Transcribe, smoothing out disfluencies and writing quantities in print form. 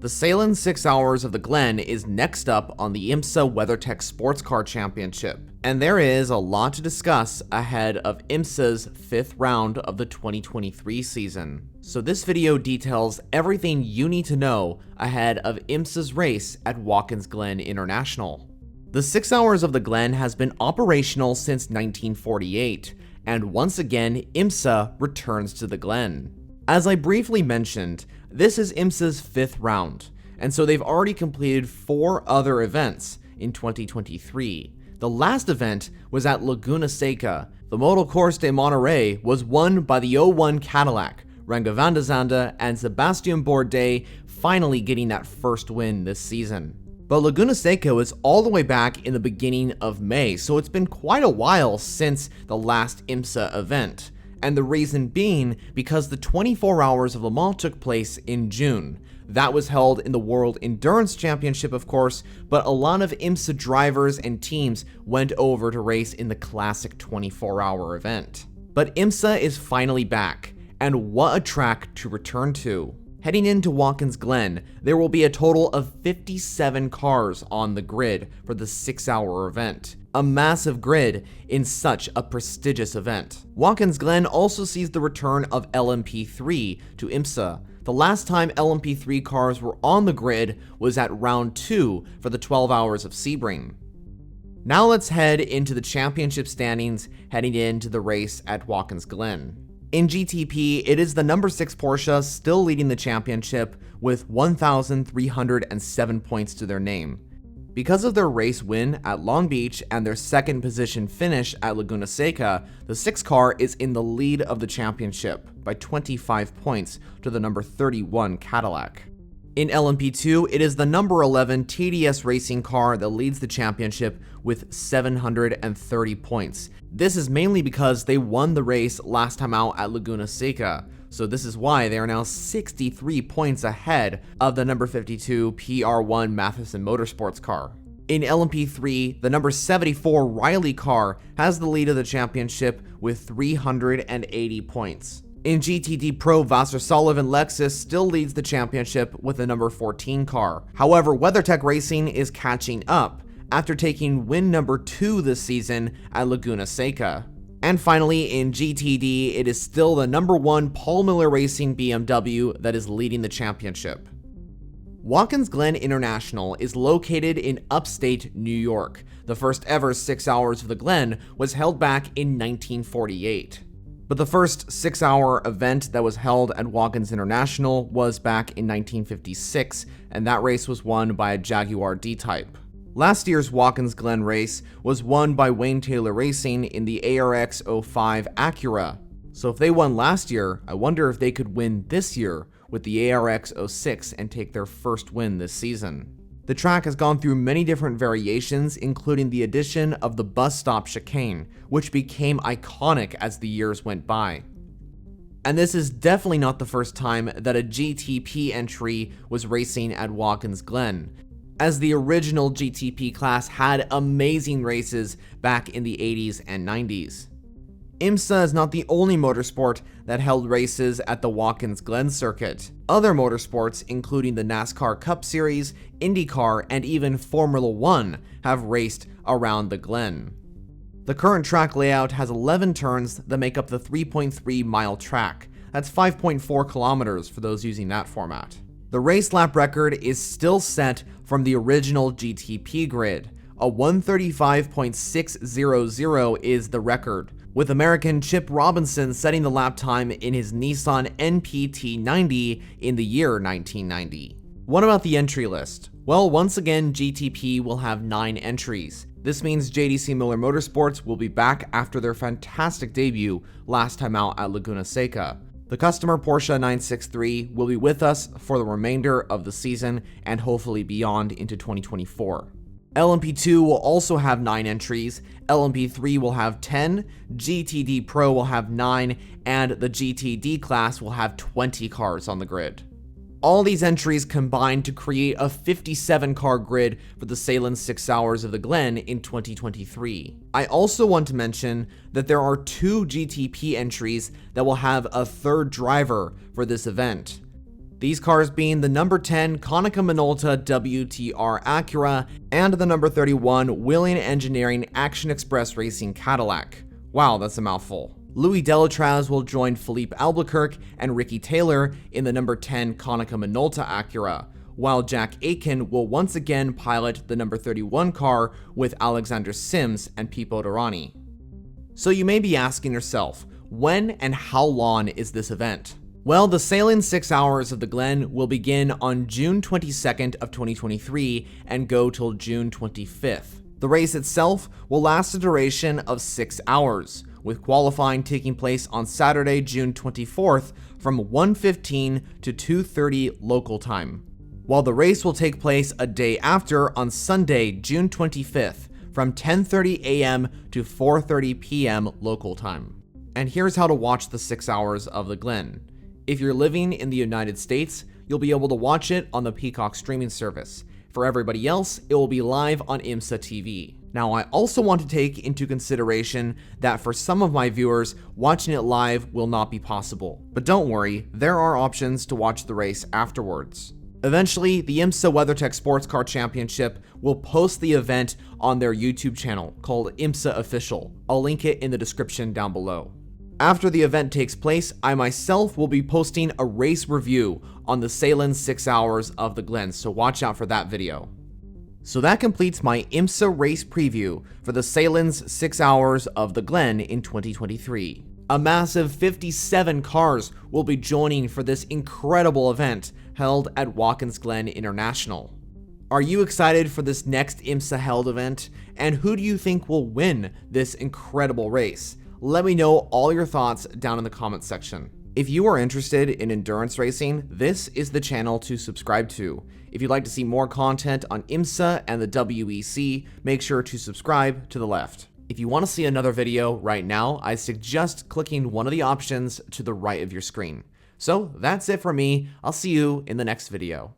The Sahlen 6 Hours of the Glen is next up on the IMSA WeatherTech Sports Car Championship, and there is a lot to discuss ahead of IMSA's 5th round of the 2023 season. So this video details everything you need to know ahead of IMSA's race at Walkins Glen International. The 6 Hours of the Glen has been operational since 1948, and once again IMSA returns to the Glen. As I briefly mentioned, this is IMSA's 5th round, and so they've already completed 4 other events in 2023. The last event was at Laguna Seca. The Model Course de Monterey was won by the 01 Cadillac, Renger van der Zande and Sebastian Bourdais, finally getting that first win this season. But Laguna Seca was all the way back in the beginning of May, so it's been quite a while since the last IMSA event. And the reason being because the 24 Hours of Le Mans took place in June. That was held in the World Endurance Championship, of course, but a lot of IMSA drivers and teams went over to race in the classic 24-hour event. But IMSA is finally back, and what a track to return to. Heading into Watkins Glen, there will be a total of 57 cars on the grid for the 6-hour event. A massive grid in such a prestigious event. Walkins Glen also sees the return of LMP3 to IMSA. The last time LMP3 cars were on the grid was at round 2 for the 12 Hours of Sebring. Now let's head into the championship standings heading into the race at Walkins Glen. In GTP, it is the number 6 Porsche still leading the championship with 1,307 points to their name. Because of their race win at Long Beach and their second position finish at Laguna Seca, the 6 car is in the lead of the championship by 25 points to the number 31 Cadillac. In LMP2, it is the number 11 TDS racing car that leads the championship with 730 points. This is mainly because they won the race last time out at Laguna Seca, so this is why they are now 63 points ahead of the number 52 PR1 Matheson Motorsports car. In LMP3, the number 74 Riley car has the lead of the championship with 380 points. In GTD Pro, Vasser Sullivan Lexus still leads the championship with the number 14 car. However, WeatherTech Racing is catching up after taking win number 2 this season at Laguna Seca. And finally, in GTD, it is still the number 1 Paul Miller Racing BMW that is leading the championship. Watkins Glen International is located in upstate New York. The first ever 6 Hours of the Glen was held back in 1948. But the first 6-hour event that was held at Walkins International was back in 1956, and that race was won by a Jaguar D-Type. Last year's Watkins Glen race was won by Wayne Taylor Racing in the ARX 05 Acura. So if they won last year, I wonder if they could win this year with the ARX 06 and take their first win this season. The track has gone through many different variations, including the addition of the bus stop chicane, which became iconic as the years went by. And this is definitely not the first time that a GTP entry was racing at Walkins Glen, as the original GTP class had amazing races back in the 80s and 90s. IMSA is not the only motorsport that held races at the Walkins Glen circuit. Other motorsports, including the NASCAR Cup Series, IndyCar, and even Formula 1, have raced around the Glen. The current track layout has 11 turns that make up the 3.3-mile track. That's 5.4 kilometers for those using that format. The race lap record is still set from the original GTP grid. A 135.600 is the record, with American Chip Robinson setting the lap time in his Nissan NPT90 in the year 1990. What about the entry list? Well, once again, GTP will have 9 entries. This means JDC Miller Motorsports will be back after their fantastic debut last time out at Laguna Seca. The customer Porsche 963 will be with us for the remainder of the season and hopefully beyond into 2024. LMP2 will also have 9 entries, LMP3 will have 10, GTD Pro will have 9, and the GTD class will have 20 cars on the grid. All these entries combine to create a 57-car grid for the Sahlen 6 Hours of the Glen in 2023. I also want to mention that there are 2 GTP entries that will have a third driver for this event. These cars being the number 10 Konica Minolta WTR Acura and the number 31 Wheeling Engineering Action Express Racing Cadillac. Wow, that's a mouthful. Louis Delatraz will join Philippe Albuquerque and Ricky Taylor in the number 10 Konica Minolta Acura, while Jack Aitken will once again pilot the number 31 car with Alexander Sims and Pipo Derani. So you may be asking yourself, when and how long is this event? Well, the Sahlen 6 Hours of the Glen will begin on June 22nd of 2023 and go till June 25th. The race itself will last a duration of 6 hours, with qualifying taking place on Saturday, June 24th from 1:15 to 2:30 local time, while the race will take place a day after on Sunday, June 25th from 10:30 a.m. to 4:30 p.m. local time. And here's how to watch the 6 Hours of the Glen. If you're living in the United States, you'll be able to watch it on the Peacock streaming service. For everybody else, it will be live on IMSA TV. Now, I also want to take into consideration that for some of my viewers, watching it live will not be possible. But don't worry, there are options to watch the race afterwards. Eventually, the IMSA WeatherTech Sports Car Championship will post the event on their YouTube channel called IMSA Official. I'll link it in the description down below. After the event takes place, I myself will be posting a race review on the Sahlen 6 Hours of the Glen, so watch out for that video. So that completes my IMSA race preview for the Sahlen's 6 Hours of the Glen in 2023. A massive 57 cars will be joining for this incredible event held at Walkins Glen International. Are you excited for this next IMSA held event? And who do you think will win this incredible race? Let me know all your thoughts down in the comments section. If you are interested in endurance racing, this is the channel to subscribe to. If you'd like to see more content on IMSA and the WEC, make sure to subscribe to the left. If you want to see another video right now, I suggest clicking one of the options to the right of your screen. So that's it for me. I'll see you in the next video.